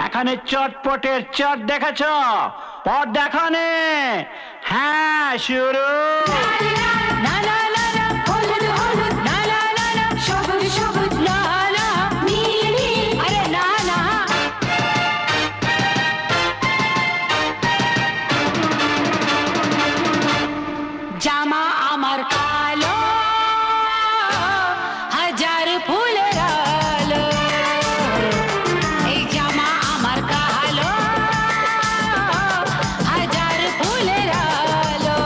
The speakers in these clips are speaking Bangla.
এখানে চটপটের চট দেখেছ, পথ দেখানে। হ্যাঁ, শুরু। জামা আমার কালো, হাজার ফুলের আলো। এই জামা আমার কালো, হাজার ফুলের আলো।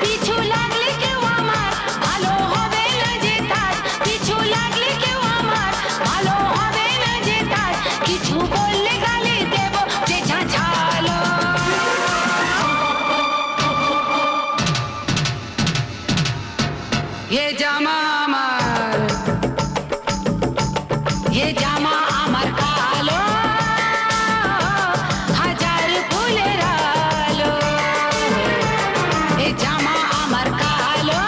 পিছু লাগলে কেউ আমার ভালো হবে না যে তার, পিছু লাগলে কেউ আমার ভালো হবে না যে তার। কিছু বললে গালি দেব যে ঝাঁঝালো। ये जामा আমার, ये জামা আমার কালো, হাজার ফুলের আলো। এ জামা আমার কালো,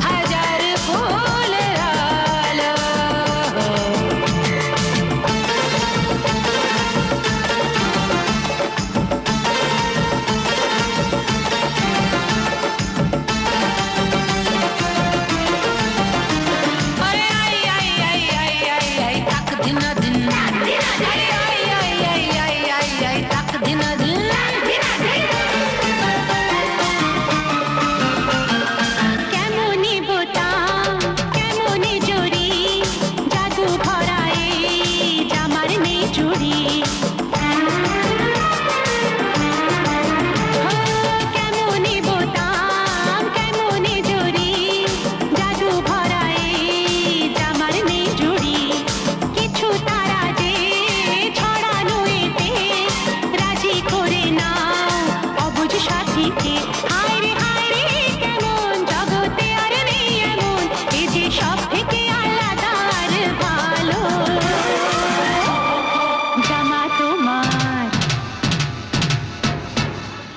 হাজার ফুলের আলো।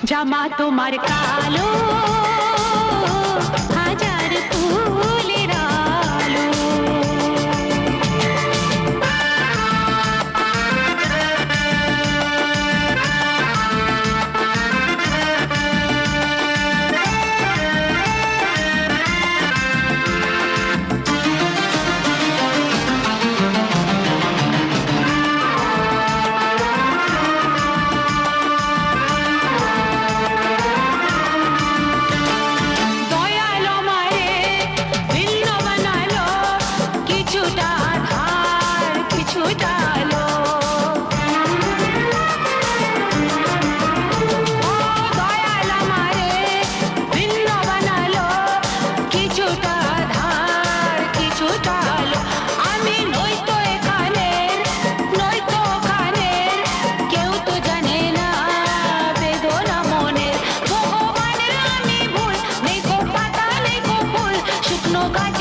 জামা তোমার কালো, হাজার ফুলের আলো। No, God.